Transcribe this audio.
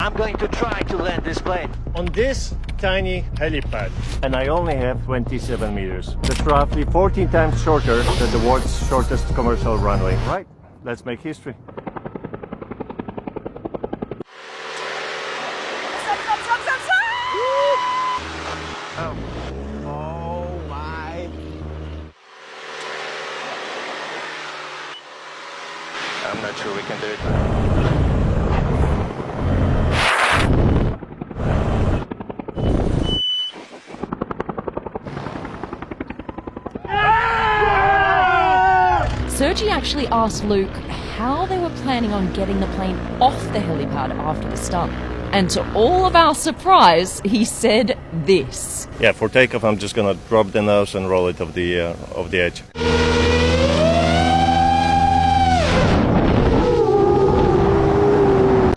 I'm going to try to land this plane on this tiny helipad. And I only have 27 meters. That's roughly 14 times shorter than the world's shortest commercial runway. Right, let's make history. Oh my. I'm not sure we can do it. Sergi actually asked Luke how they were planning on getting the plane off the helipad after the stunt. And to all of our surprise, he said this. Yeah, for takeoff, I'm just gonna drop the nose and roll it off the edge.